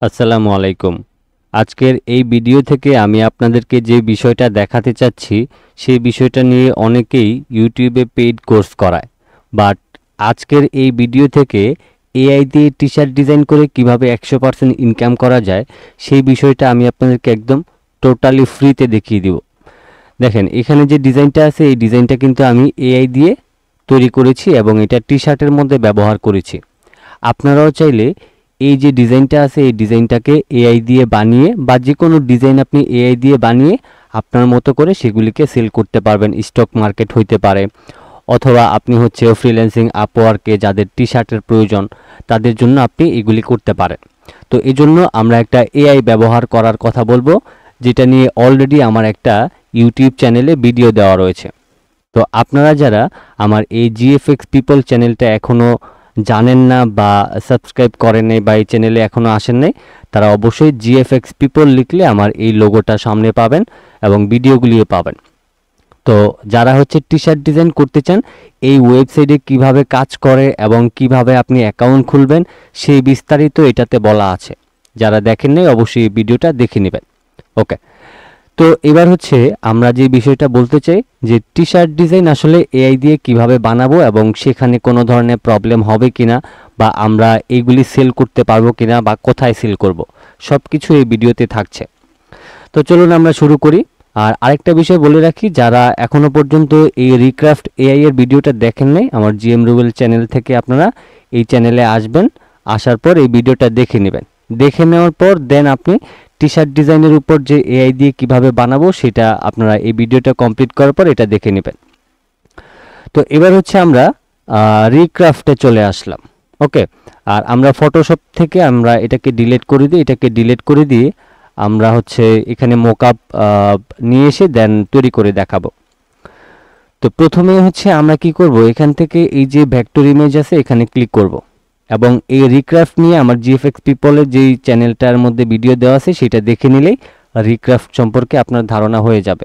আসসালামু আলাইকুম। আজকের এই ভিডিও থেকে আমি আপনাদেরকে যে বিষয়টা দেখাতে চাচ্ছি সেই বিষয়টা নিয়ে অনেকেই ইউটিউবে পেইড কোর্স করায়, বাট আজকের এই ভিডিও থেকে এআই দিয়ে টি শার্ট ডিজাইন করে কিভাবে 100% ইনকাম করা যায় সেই বিষয়টা আমি আপনাদেরকে একদম টোটালি ফ্রিতে দেখিয়ে দিব। দেখেন, এখানে যে ডিজাইনটা আছে এই ডিজাইনটা কিন্তু আমি এআই দিয়ে তৈরি করেছি এবং এটা টি শার্টের মধ্যে ব্যবহার করেছি। আপনারাও চাইলে এই যে ডিজাইনটা আছে এই ডিজাইনটাকে এআই দিয়ে বানিয়ে বা যে কোনো ডিজাইন আপনি এআই দিয়ে বানিয়ে আপনার মতো করে সেগুলিকে সেল করতে পারবেন। স্টক মার্কেট হইতে পারে, অথবা আপনি ফ্রিল্যান্সিং আপওয়ার্কে যাদের টি শার্টের প্রয়োজন তাদের জন্য আপনি এগুলি করতে পারেন। তো এই জন্য আমরা একটা এআই ব্যবহার করার কথা বলবো, যেটা নিয়ে অলরেডি আমার একটা ইউটিউব চ্যানেলে ভিডিও দেওয়া রয়েছে। তো আপনারা যারা আমার এই জিএফএক্স পিপল চ্যানেলটা এখনও জানেন না বা সাবস্ক্রাইব করেন নাই বা এই চ্যানেলে এখনও আসেন নাই, তারা অবশ্যই জিএফএক্স পিপল লিখলে আমার এই লোগোটা সামনে পাবেন এবং ভিডিওগুলিও পাবেন। তো যারা টি শার্ট ডিজাইন করতে চান, এই ওয়েবসাইটে কিভাবে কাজ করে এবং কিভাবে আপনি অ্যাকাউন্ট খুলবেন সেই বিস্তারিত এটাতে বলা আছে। যারা দেখেন নাই অবশ্যই এই ভিডিওটা দেখে নেবেন। ওকে, তো এবার আমরা যে বিষয়টা বলতে চাই যে টি শার্ট ডিজাইন আসলে এআই দিয়ে কিভাবে বানাবো এবং সেখানে কোনো ধরনের প্রবলেম হবে কিনা বা আমরা এইগুলি সেল করতে পারবো কিনা বা কোথায় সেল করব, সব কিছু এই ভিডিওতে থাকছে। তো চলুন আমরা শুরু করি। আর আরেকটা বিষয় বলে রাখি, যারা এখনও পর্যন্ত এই রিক্রাফট এআই এর ভিডিওটা দেখেন নাই, আমার জিএম রুবেল চ্যানেল থেকে আপনারা এই চ্যানেলে আসবেন, আসার পর এই ভিডিওটা দেখে নেবেন। দেখে নেওয়ার পর দেন আপনি টি শার্ট ডিজাইনের উপর যে এআই দিয়ে কিভাবে বানাবো সেটা আপনারা এই ভিডিওটা কমপ্লিট করার পর এটা দেখে নেবেন। তো এবার আমরা রিক্রাফটে চলে আসলাম। ওকে, আর আমরা ফটোশপ থেকে আমরা এটাকে ডিলিট করে দিই। এটাকে ডিলিট করে দিয়ে আমরা এখানে মোকআপ নিয়ে এসে দেন তৈরি করে দেখাবো। তো প্রথমে আমরা কি করব, এখান থেকে এই যে ভেক্টর ইমেজ আছে এখানে ক্লিক করব এবং এই রিক্রাফট নিয়ে আমার জিএফএক্স পিপলের যেই চ্যানেলটার মধ্যে ভিডিও দেওয়া আছে সেটা দেখে নিলেই রিক্রাফট সম্পর্কে আপনার ধারণা হয়ে যাবে।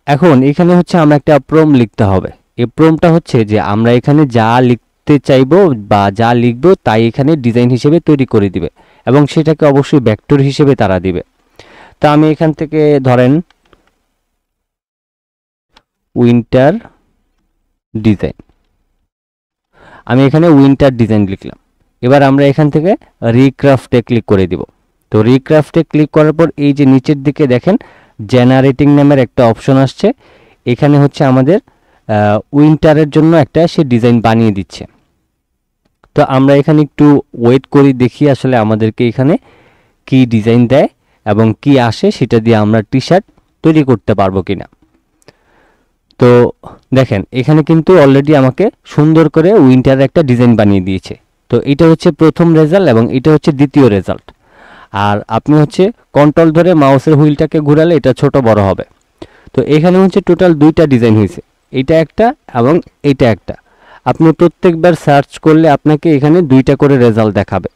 এখন এখানে আমরা একটা প্রম্পট লিখতে হবে। এই প্রম্পটটা যে আমরা এখানে যা লিখতে চাইবো বা যা লিখবো তাই এখানে ডিজাইন হিসেবে তৈরি করে দিবে এবং সেটাকে অবশ্যই ভেক্টর হিসেবে তারা দিবে। তো আমি এখান থেকে ধরেন উইন্টার ডিজাইন, আমি এখানে উইন্টার ডিজাইন লিখলাম। এবার আমরা এখান থেকে রিক্রাফটে ক্লিক করে দিব। তো রিক্রাফটে ক্লিক করার পর এই যে নিচের দিকে দেখেন জেনারেটিং নামের একটা অপশন আসছে। এখানে আমাদের উইন্টারের জন্য একটা সে ডিজাইন বানিয়ে দিচ্ছে। তো আমরা এখানে একটু ওয়েট করি, দেখি আসলে আমাদেরকে এখানে কি ডিজাইন দেয় এবং কি আসে, সেটা দিয়ে আমরা টি শার্ট তৈরি করতে পারবো কিনা। তো দেখেন এখানে কিন্তু অলরেডি আমাকে সুন্দর করে উইন্টারের একটা ডিজাইন বানিয়ে দিয়েছে। তো এটা প্রথম রেজাল্ট এবং এটা দ্বিতীয় রেজাল্ট। আর আপনি কন্ট্রোল ধরে মাউসের হুইলটাকে ঘোরালে এটা ছোট বড় হবে। তো এখানে টোটাল দুইটা ডিজাইন হয়েছে, এটা একটা এবং এটা একটা। আপনি প্রত্যেকবার সার্চ করলে আপনাকে এখানে দুইটা করে রেজাল্ট দেখাবে।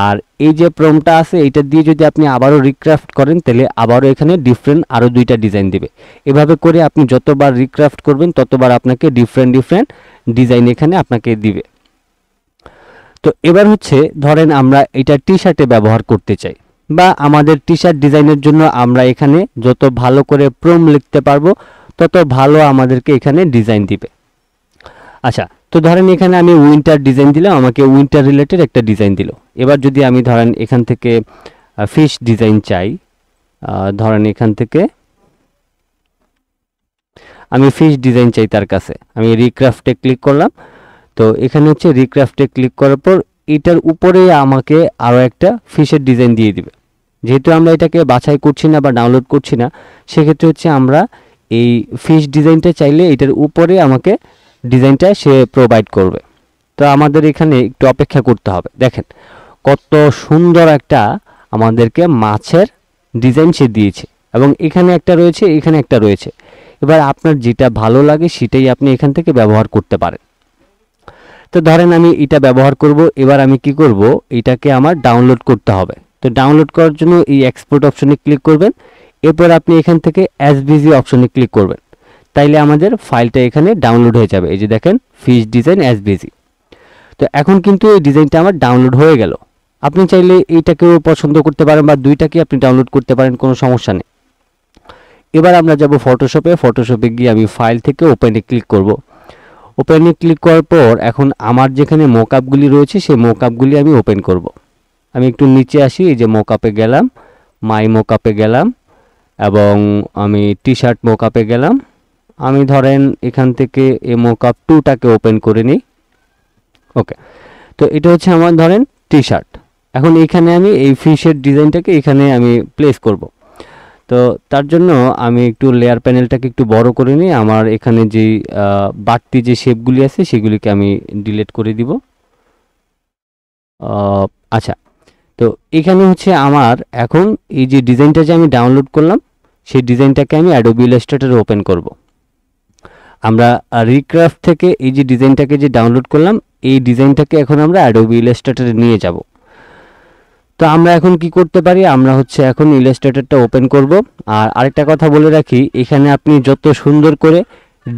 আর এই যে প্রম্পটটা আছে এটা দিয়ে যদি আপনি আবারও রিক্রাফট করেন তাহলে আবারও এখানে ডিফারেন্ট আরও দুইটা ডিজাইন দিবে। এভাবে করে আপনি যতবার রিক্রাফট করবেন ততবার আপনাকে ডিফারেন্ট ডিজাইন এখানে আপনাকে দিবে। তো এবার ধরেন আমরা এটা টি শার্টে ব্যবহার করতে চাই বা আমাদের টি শার্ট ডিজাইনের জন্য আমরা এখানে যত ভালো করে প্রম্পট লিখতে পারবো তত ভালো আমাদেরকে এখানে ডিজাইন দিবে। আচ্ছা, তো ধরেন এখানে আমি উইন্টার ডিজাইন দিলাম, আমাকে উইন্টার রিলেটেড একটা ডিজাইন দিল। এবার যদি আমি ধরেন এখান থেকে ফিশ ডিজাইন চাই, ধরেন এখান থেকে আমি ফিশ ডিজাইন চাই তার কাছে, আমি রিক্রাফটে ক্লিক করলাম। তো এখানে রিক্রাফটে ক্লিক করার পর এটার উপরে আমাকে আরও একটা ফিশের ডিজাইন দিয়ে দিবে। যেহেতু আমরা এটাকে বাছাই করছি না বা ডাউনলোড করছি না, সেক্ষেত্রে আমরা এই ফিশ ডিজাইনটা চাইলে এটার উপরে আমাকে ডিজাইনটা সে প্রোভাইড করবে। তো আমাদের এখানে একটু অপেক্ষা করতে হবে। দেখেন কত সুন্দর একটা আমাদেরকে মাছের ডিজাইন সে দিয়েছে এবং এখানে একটা রয়েছে, এখানে একটা রয়েছে। এবার আপনার যেটা ভালো লাগে সেটাই আপনি এখান থেকে ব্যবহার করতে পারেন। তো ধরেন আমি এটা ব্যবহার করব। এবার আমি কি করব, এটাকে আমার ডাউনলোড করতে হবে। তো ডাউনলোড করার জন্য এই এক্সপোর্ট অপশনে ক্লিক করবেন। এরপর আপনি এখান থেকে এসভিজি অপশনে ক্লিক করবেন, তাইলে আমাদের ফাইলটা এখানে ডাউনলোড হয়ে যাবে। এই যে দেখেন ফিশ ডিজাইন এসভিজি। তো এখন কিন্তু এই ডিজাইনটা আমার ডাউনলোড হয়ে গেল। আপনি চাইলে এইটাকেও পছন্দ করতে পারেন বা দুইটাকে আপনি ডাউনলোড করতে পারেন, কোনো সমস্যা নেই। এবার আমরা যাব ফটোশপে গিয়ে আমি ফাইল থেকে ওপেনে ক্লিক করব। ওপেনে ক্লিক করার পর এখন আমার যেখানে মোকআপগুলি রয়েছে সেই মোকআপগুলি আমি ওপেন করব। আমি একটু নিচে আসি, এই যে মোকআপে গেলাম, মাই মোকআপে গেলাম এবং আমি টি শার্ট মোকআপে গেলাম। আমি ধরেন এখান থেকে এই মোকআপ 2টাকে ওপেন করে নিই। ওকে, তো এটা হচ্ছে আমার ধরেন টি শার্ট। এখন এইখানে আমি এই ফিশের ডিজাইনটাকে এখানে আমি প্লেস করব। তো তার জন্য আমি একটু লেয়ার প্যানেলটাকে একটু বড় করে নিই। আমার এখানে যেই বাড়তি যে শেপগুলি আছে সেগুলিকে আমি ডিলিট করে দিব। আচ্ছা, তো এখানে হচ্ছে আমার এখন এই যে ডিজাইনটা যে আমি ডাউনলোড করলাম সেই ডিজাইনটাকে আমি অ্যাডোবি ইলাস্ট্রেটরে ওপেন করব। আমরা রিক্রাফট থেকে এই যে ডিজাইনটাকে যে ডাউনলোড করলাম এই ডিজাইনটাকে এখন আমরা অ্যাডোবি ইলাস্ট্রেটরে নিয়ে যাব। তো আমরা এখন কি করতে পারি, আমরা হচ্ছে এখন ইলাস্ট্রেটরটা ওপেন করব। আর আরেকটা কথা বলে রাখি, এখানে আপনি যত সুন্দর করে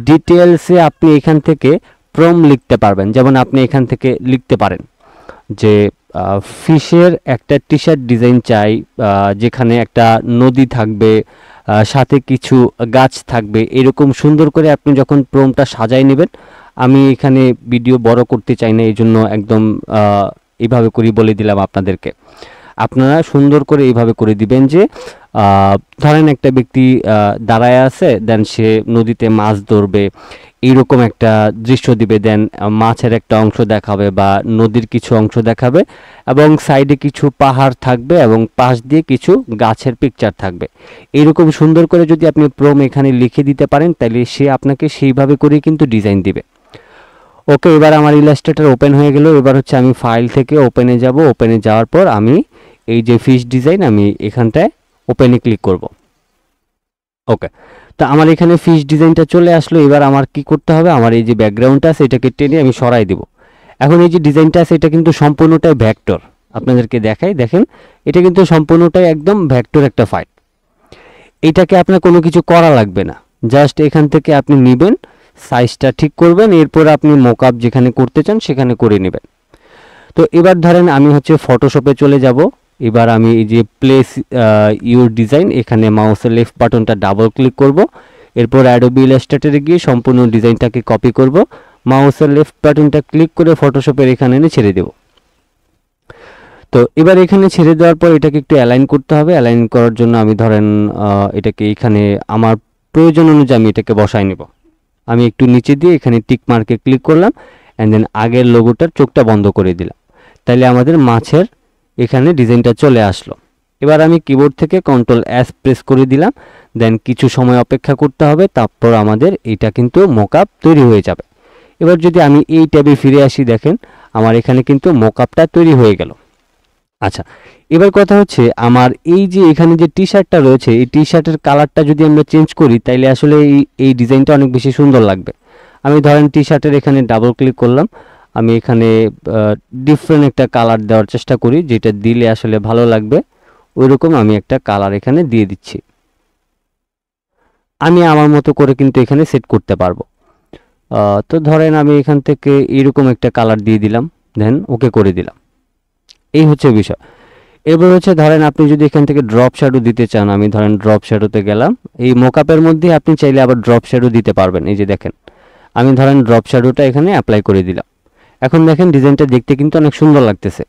ডিটেলসে আপনি এখান থেকে প্রম্পট লিখতে পারবেন। যেমন আপনি এখান থেকে লিখতে পারেন যে ফিশের একটা টি শার্ট ডিজাইন চাই, যেখানে একটা নদী থাকবে, সাথে কিছু গাছ থাকবে, এরকম সুন্দর করে আপনি যখন প্রম্পটটা সাজাই নেবেন। আমি এখানে ভিডিও বড় করতে চাই না, এই জন্য একদম এইভাবে করে বলে দিলাম আপনাদেরকে। আপনারা সুন্দর করে এইভাবে করে দিবেন যে ধরেন একটা ব্যক্তি দাঁড়ায় আছে, দেন সে নদীতে মাছ ধরবে, এইরকম একটা দৃশ্য দিবে। দেন মাছের একটা অংশ দেখাবে বা নদীর কিছু অংশ দেখাবে এবং সাইডে কিছু পাহাড় থাকবে এবং পাশ দিয়ে কিছু গাছের পিকচার থাকবে। এইরকম সুন্দর করে যদি আপনি প্রম্পট এখানে লিখে দিতে পারেন তাহলে সে আপনাকে সেইভাবে করে কিন্তু ডিজাইন দিবে। ওকে, এবার আমার ইলাস্ট্রেটর ওপেন হয়ে গেল। এবার হচ্ছে আমি ফাইল থেকে ওপেনে যাব। ওপেনে যাওয়ার পর আমি এই যে ফিশ ডিজাইন আমি এখানটায় ওপেনে ক্লিক করব। ওকে, তো আমার এখানে ফিশ ডিজাইনটা চলে আসলো। এবার আমার কি করতে হবে, আমার এই যে ব্যাকগ্রাউন্ডটা আছে এটাকে টেনে আমি সরাই দিব। এখন এই যে ডিজাইনটা আছে এটা কিন্তু সম্পূর্ণটাই ভেক্টর। আপনাদেরকে দেখাই, দেখেন এটা কিন্তু সম্পূর্ণটাই একদম ভেক্টর একটা ফাইল। এটাকে আপনার কোনো কিছু করা লাগবে না, জাস্ট এখান থেকে আপনি নেবেন, সাইজটা ঠিক করবেন, এরপর আপনি মোকআপ যেখানে করতে চান সেখানে করে নেবেন। তো এবার ধরেন আমি হচ্ছে ফটোশপে চলে যাব। এবার আমি এই যে প্লেস ইউর ডিজাইন এখানে মাউসের লেফট বাটনটা ডাবল ক্লিক করব। এরপর অ্যাডোবি ইলাস্ট্রেটরে গিয়ে সম্পূর্ণ ডিজাইনটাকে কপি করব। মাউসের লেফট বাটনটা ক্লিক করে ফটোশপের এখানে এনে ছেড়ে দেব। তো এবার এখানে ছেড়ে দেওয়ার পর এটাকে একটু অ্যালাইন করতে হবে। অ্যালাইন করার জন্য আমি ধরেন এটাকে এখানে আমার প্রয়োজন অনুযায়ী আমি এটাকে বসায় নেব। আমি একটু নিচে দিয়ে এখানে টিক মার্কে ক্লিক করলাম অ্যান্ড দেন আগের লোগোটার চোখটা বন্ধ করে দিলাম। তাইলে আমাদের মাছের এখানে ডিজাইনটা চলে আসলো। এবার আমি কিবোর্ড থেকে Ctrl+S প্রেস করে দিলাম। দেন কিছু সময় অপেক্ষা করতে হবে, তারপর আমাদের এটা কিন্তু মোকআপ তৈরি হয়ে যাবে। এবার যদি আমি এই ট্যাবে ফিরে আসি, দেখেন আমার এখানে কিন্তু মোকআপটা তৈরি হয়ে গেল। আচ্ছা, এবার কথা হচ্ছে আমার এই যে এখানে যে টি শার্টটা রয়েছে এই টি শার্টের কালারটা যদি আমরা চেঞ্জ করি তাইলে আসলে এই ডিজাইনটা অনেক বেশি সুন্দর লাগবে। আমি ধরেন টি শার্টের এখানে ডাবল ক্লিক করলাম। আমি এখানে ডিফারেন্ট একটা কালার দেওয়ার চেষ্টা করি, যেটা দিলে আসলে ভালো লাগবে। ওইরকম আমি একটা কালার এখানে দিয়ে দিচ্ছি। আমি আমার মতো করে কিন্তু এখানে সেট করতে পারবো। তো ধরেন আমি এখান থেকে এরকম একটা কালার দিয়ে দিলাম, দেন ওকে করে দিলাম। এই হচ্ছে বিষয়। এবার হচ্ছে ধরেন আপনি যদি এখান থেকে ড্রপ শ্যাডো দিতে চান, আমি ধরেন ড্রপ শ্যাডোতে গেলাম। এই মোকআপের মধ্যে আপনি চাইলে আবার ড্রপ শ্যাডো দিতে পারবেন। এই যে দেখেন আমি ধরেন ড্রপ শ্যাডোটা এখানে অ্যাপ্লাই করে দিলাম। এখন দেখেন ডিজাইনটা দেখতে কিন্তু অনেক সুন্দর লাগতেছে।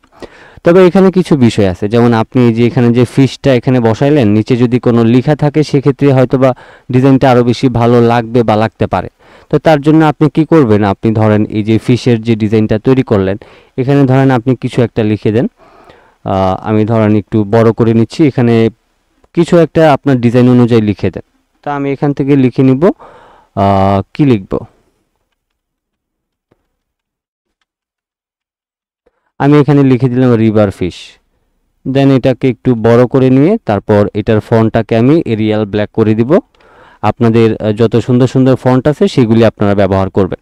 তবে এখানে কিছু বিষয় আছে, যেমন আপনি যে এখানে যে ফিশটা এখানে বসাইলেন, নিচে যদি কোনো লেখা থাকে সেক্ষেত্রে হয়তো বা ডিজাইনটা আরও বেশি ভালো লাগবে বা লাগতে পারে। তো তার জন্য আপনি কি করবেন, আপনি ধরেন এই যে ফিশের যে ডিজাইনটা তৈরি করলেন এখানে ধরেন আপনি কিছু একটা লিখে দেন। আমি ধরেন একটু বড় করে নিচ্ছি, এখানে কিছু একটা আপনার ডিজাইন অনুযায়ী লিখে দেন। তা আমি এখান থেকে লিখে নিব কি লিখব, আমি এখানে লিখে দিলাম রিভার ফিশ। দেন এটাকে একটু বড় করে নিয়ে তারপর এটার ফন্টটাকে আমি এরিয়াল ব্ল্যাক করে দিব। আপনাদের যত সুন্দর সুন্দর ফন্ট আছে সেগুলি আপনারা ব্যবহার করবেন।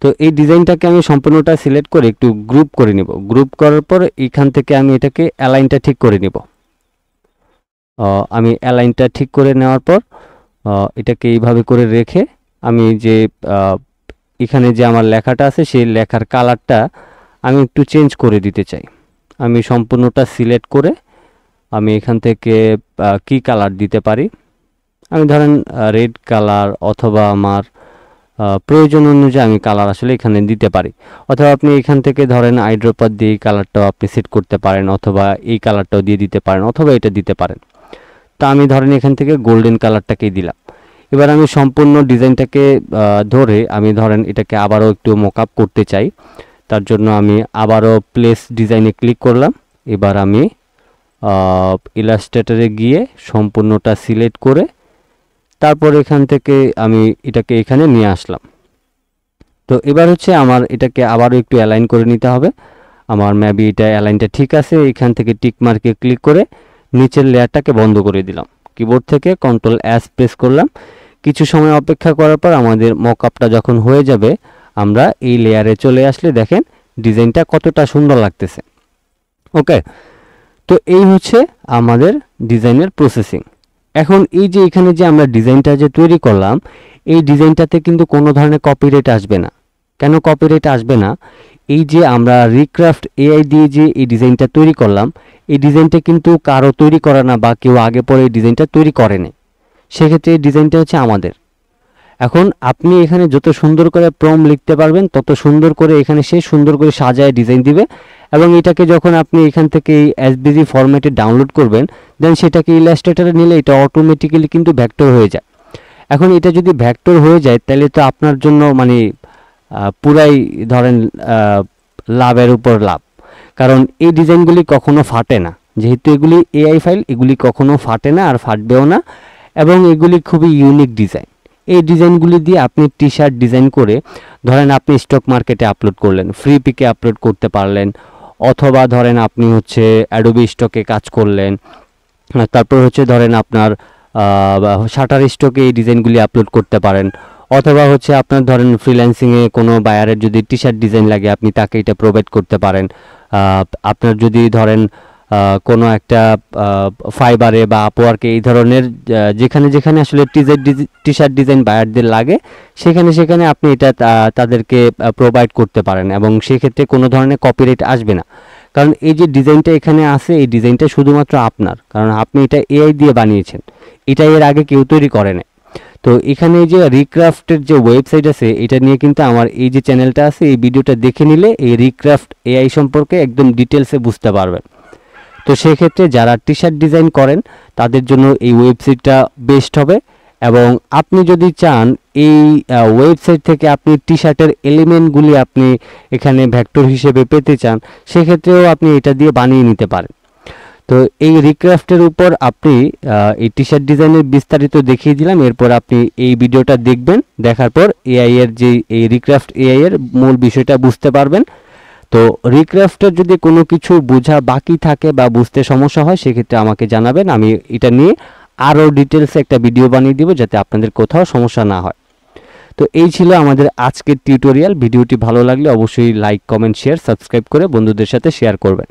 তো এই ডিজাইনটাকে আমি সম্পূর্ণটা সিলেক্ট করে একটু গ্রুপ করে নিব। গ্রুপ করার পর এখান থেকে আমি এটাকে অ্যালাইনটা ঠিক করে নিব। আমি অ্যালাইনটা ঠিক করে নেওয়ার পর এটাকে এইভাবে করে রেখে আমি যে এখানে যে আমার লেখাটা আছে সেই লেখার কালারটা আমি একটু চেঞ্জ করে দিতে চাই। আমি সম্পূর্ণটা সিলেক্ট করে আমি এখান থেকে কি কালার দিতে পারি, আমি ধরেন রেড কালার অথবা আমার প্রয়োজন অনুযায়ী আমি কালার আসলে এখানে দিতে পারি। অথবা আপনি এখান থেকে ধরেন আইড্রপার দিয়ে এই কালারটাও আপনি সেট করতে পারেন, অথবা এই কালারটাও দিয়ে দিতে পারেন, অথবা এটা দিতে পারেন। তা আমি ধরেন এখান থেকে গোল্ডেন কালারটাকেই দিলাম। এবার আমি সম্পূর্ণ ডিজাইনটাকে ধরে আমি ধরেন এটাকে আবারও একটু মকআপ করতে চাই। তার জন্য আমি আবারও প্লেস ডিজাইনে ক্লিক করলাম। এবার আমি ইলাস্ট্রেটরে গিয়ে সম্পূর্ণটা সিলেক্ট করে তারপর এখান থেকে আমি এটাকে এখানে নিয়ে আসলাম। তো এবার হচ্ছে আমার এটাকে আবারও একটু অ্যালাইন করে নিতে হবে। আমার মেবি এটা অ্যালাইনটা ঠিক আছে। এখান থেকে টিক মার্কে ক্লিক করে নিচের লেয়ারটাকে বন্ধ করে দিলাম। কিবোর্ড থেকে কন্ট্রোল এস প্রেস করলাম। কিছু সময় অপেক্ষা করার পর আমাদের মকআপটা যখন হয়ে যাবে, আমরা এই লেয়ারে চলে আসলে দেখেন ডিজাইনটা কতটা সুন্দর লাগতেছে। ওকে, তো এই হচ্ছে আমাদের ডিজাইনের প্রসেসিং। এখন এই যে এখানে যে আমরা ডিজাইনটা যে তৈরি করলাম, এই ডিজাইনটাতে কিন্তু কোনো ধরনের কপিরাইট আসবে না। কেন কপিরাইট আসবে না? এই যে আমরা রিক্রাফট এআই দিয়ে যে এই ডিজাইনটা তৈরি করলাম, এই ডিজাইনটা কিন্তু কারো তৈরি করা না, বা কেউ আগে পরে এই ডিজাইনটা তৈরি করেনি। সেক্ষেত্রে এই ডিজাইনটা হচ্ছে আমাদের। এখন আপনি এখানে যত সুন্দর করে প্রম্পট লিখতে পারবেন, তত সুন্দর করে এখানে সে সুন্দর করে সাজায় ডিজাইন দিবে। এবং এটাকে যখন আপনি এখান থেকে এই এসভিজি ফরম্যাটে ডাউনলোড করবেন, দেন সেটাকে ইলাস্ট্রেটরে নিলে এটা অটোমেটিক্যালি কিন্তু ভেক্টর হয়ে যায়। এখন এটা যদি ভেক্টর হয়ে যায়, তাহলে তো আপনার জন্য মানে পুরাই ধরেন লাভের উপর লাভ। কারণ এই ডিজাইনগুলি কখনো ফাটে না, যেহেতু এগুলি এআই ফাইল, এগুলি কখনো ফাটে না আর ফাটবেও না। এবং এগুলি খুবই ইউনিক ডিজাইন। এই ডিজাইনগুলি দিয়ে আপনি টি শার্ট ডিজাইন করে ধরেন আপনি স্টক মার্কেটে আপলোড করলেন, ফ্রি পিকে আপলোড করতে পারলেন, অথবা ধরেন আপনি হচ্ছে অ্যাডোবি স্টকে কাজ করলেন, তারপর হচ্ছে ধরেন আপনার শাটার স্টকে এই ডিজাইনগুলি আপলোড করতে পারেন, অথবা হচ্ছে আপনার ধরেন ফ্রিল্যান্সিংয়ে কোনো বায়ারের যদি টি শার্ট ডিজাইন লাগে আপনি তাকে এটা প্রোভাইড করতে পারেন। আপনার যদি ধরেন কোনো একটা ফাইবারে বা আপওয়ার্কে এই ধরনের যেখানে যেখানে আসলে টি শার্ট ডিজাইন বায়ারদের লাগে, সেখানে সেখানে আপনি এটা তাদেরকে প্রোভাইড করতে পারেন, এবং সেক্ষেত্রে কোনো ধরনের কপিরাইট আসবে না। কারণ এই যে ডিজাইনটা এখানে আছে, এই ডিজাইনটা শুধুমাত্র আপনার, কারণ আপনি এটা এআই দিয়ে বানিয়েছেন, এটা এর আগে কেউ তৈরি করে না। তো এখানে যে রিক্রাফটের যে ওয়েবসাইট আছে, এটা নিয়ে কিন্তু আমার এই যে চ্যানেলটা আছে, এই ভিডিওটা দেখে নিলে এই রিক্রাফট এআই সম্পর্কে একদম ডিটেলসে বুঝতে পারবেন। তো সেক্ষেত্রে যারা টি শার্ট ডিজাইন করেন তাদের জন্য এই ওয়েবসাইটটা বেস্ট হবে। এবং আপনি যদি চান এই ওয়েবসাইট থেকে আপনি টি শার্টের এলিমেন্টগুলি আপনি এখানে ভেক্টর হিসেবে পেতে চান, সেক্ষেত্রেও আপনি এটা দিয়ে বানিয়ে নিতে পারেন। তো এই রিক্রাফটের উপর আপনি এই টি শার্ট ডিজাইনের বিস্তারিত দেখিয়ে দিলাম। এরপর আপনি এই ভিডিওটা দেখবেন, দেখার পর এআই এর যে এই রিক্রাফট এআই এর মূল বিষয়টা বুঝতে পারবেন। তো রিক্রাফটের যদি কোনো কিছু বোঝা বাকি থাকে বা বুঝতে সমস্যা হয়, সেক্ষেত্রে আমাকে জানাবেন, আমি এটা নিয়ে আরও ডিটেলসে একটা ভিডিও বানিয়ে দিব, যাতে আপনাদের কোথাও সমস্যা না হয়। তো এই ছিল আমাদের আজকের টিউটোরিয়াল। ভিডিওটি ভালো লাগলে অবশ্যই লাইক, কমেন্ট, শেয়ার, সাবস্ক্রাইব করে বন্ধুদের সাথে শেয়ার করবেন।